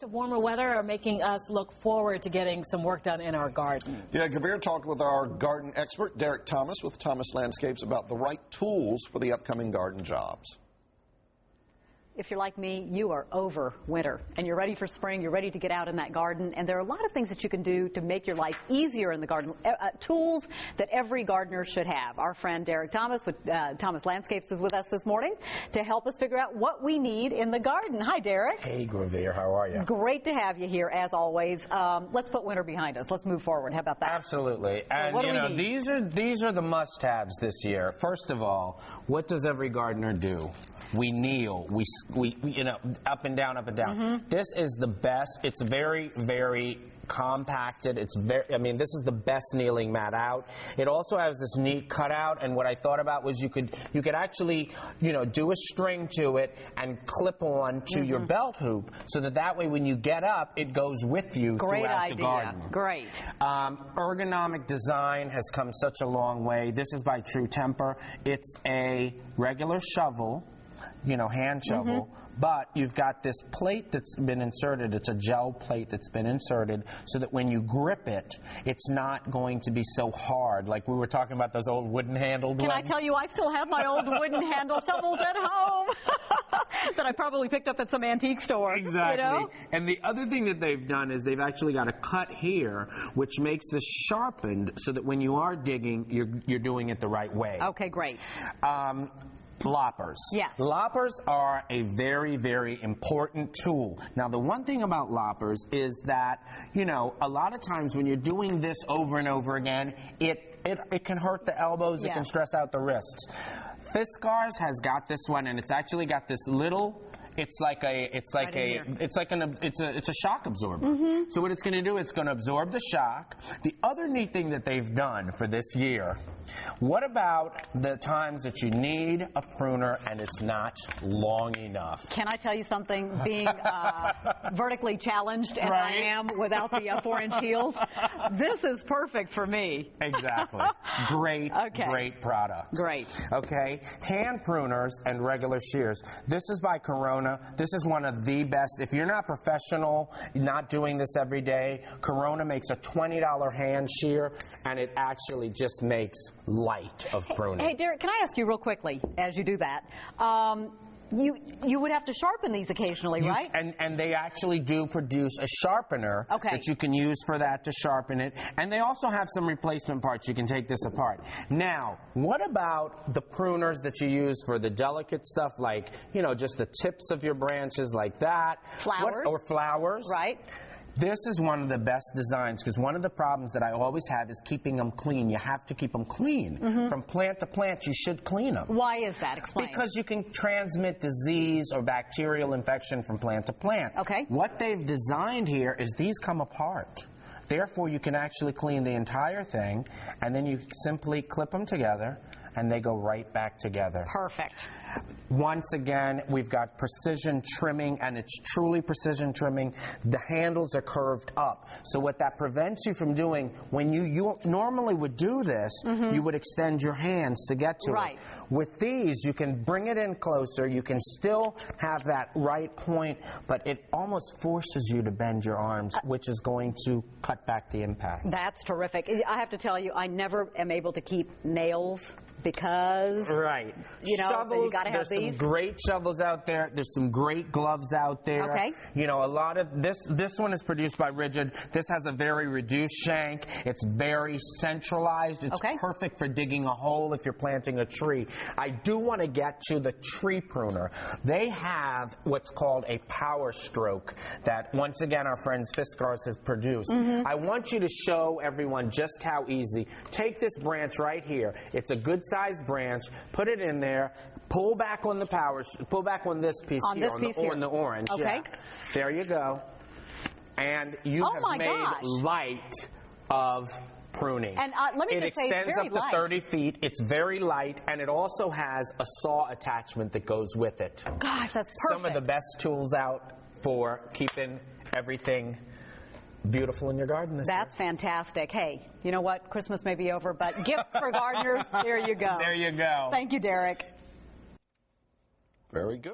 of warmer weather are making us look forward to getting some work done in our garden. Yeah, Kabir talked with our garden expert, Derek Thomas, with Thomas Landscapes about the right tools for the upcoming garden jobs. If you're like me, you are over winter and you're ready for spring, you're ready to get out in that garden, and there are a lot of things that you can do to make your life easier in the garden, tools that every gardener should have. Our friend Derek Thomas with Thomas Landscapes is with us this morning to help us figure out what we need in the garden. Hi, Derek. Hey, Gravere, how are you? Great to have you here, as always. Let's put winter behind us. Let's move forward. How about that? Absolutely. So and, what do you know, we need? these are the must-haves this year. First of all, what does every gardener do? We kneel. We you know, up and down, up and down. Mm-hmm. This is the best. It's very, very compacted. It's very, I mean, this is the best kneeling mat out. It also has this neat cutout, and what I thought about was you could actually, you know, do a string to it and clip on to your belt hoop, so that way when you get up, it goes with you throughout the garden. Great. Ergonomic design has come such a long way. This is by True Temper. It's a regular shovel, you know, hand shovel, but you've got this plate that's been inserted. It's a gel plate that's been inserted so that when you grip it, it's not going to be so hard. Like we were talking about those old wooden handled Can ones. I tell you, I still have my old wooden handle shovels at home that I probably picked up at some antique store. Exactly. You know? And the other thing that they've done is they've actually got a cut here, which makes this sharpened so that when you are digging, you're doing it the right way. Okay, great. Loppers. Yes. Loppers are a very, very important tool. Now, the one thing about loppers is that, you know, a lot of times when you're doing this over and over again, it can hurt the elbows, it can stress out the wrists. Fiskars has got this one, and it's actually got this little, it's a shock absorber. So what it's going to do, it's going to absorb the shock. The other neat thing that they've done for this year, what about the times that you need a pruner and it's not long enough? Can I tell you something? Being vertically challenged, and I am without the 4-inch heels, this is perfect for me. Exactly. Great, great product. Great. Okay, hand pruners and regular shears. This is by Corona. This is one of the best. If you're not professional, not doing this every day, Corona makes a $20 hand shear, and it actually just makes light of pruning. Hey, Derek, can I ask you real quickly, as you do that, you would have to sharpen these occasionally, right? And they actually do produce a sharpener that you can use for that to sharpen it. And they also have some replacement parts. You can take this apart. Now, what about the pruners that you use for the delicate stuff, like, you know, just the tips of your branches like that? Flowers. Or flowers. Right. This is one of the best designs, because one of the problems that I always have is keeping them clean. You have to keep them clean. From plant to plant, you should clean them. Why is that? Explain. Because you can transmit disease or bacterial infection from plant to plant. Okay. What they've designed here is these come apart. Therefore, you can actually clean the entire thing, and then you simply clip them together, and they go right back together. Perfect. Once again, we've got precision trimming, and it's truly precision trimming. The handles are curved up. So what that prevents you from doing, when you normally would do this, you would extend your hands to get to it. With these, you can bring it in closer. You can still have that right point, but it almost forces you to bend your arms, which is going to cut back the impact. That's terrific. I have to tell you, I never am able to keep nails because, you know, shovels, so you got to have there's these. some great shovels out there. There's some great gloves out there. Okay. You know, a lot of this one is produced by Rigid. This has a very reduced shank. It's very centralized. It's perfect for digging a hole if you're planting a tree. I do want to get to the tree pruner. They have what's called a power stroke that, once again, our friends Fiskars has produced. I want you to show everyone just how easy. Take this branch right here. It's a good sized branch. Put it in there. Pull back on the pull back on this piece here, on the orange. Okay. Yeah. There you go. And you have made light of pruning. And let me just say, it's extends very up to light. 30 feet. It's very light, and it also has a saw attachment that goes with it. Gosh, that's perfect. Some of the best tools out for keeping everything beautiful in your garden this year. That's fantastic. Hey, you know what? Christmas may be over, but gifts for gardeners, there you go. There you go. Thank you, Derek. Very good.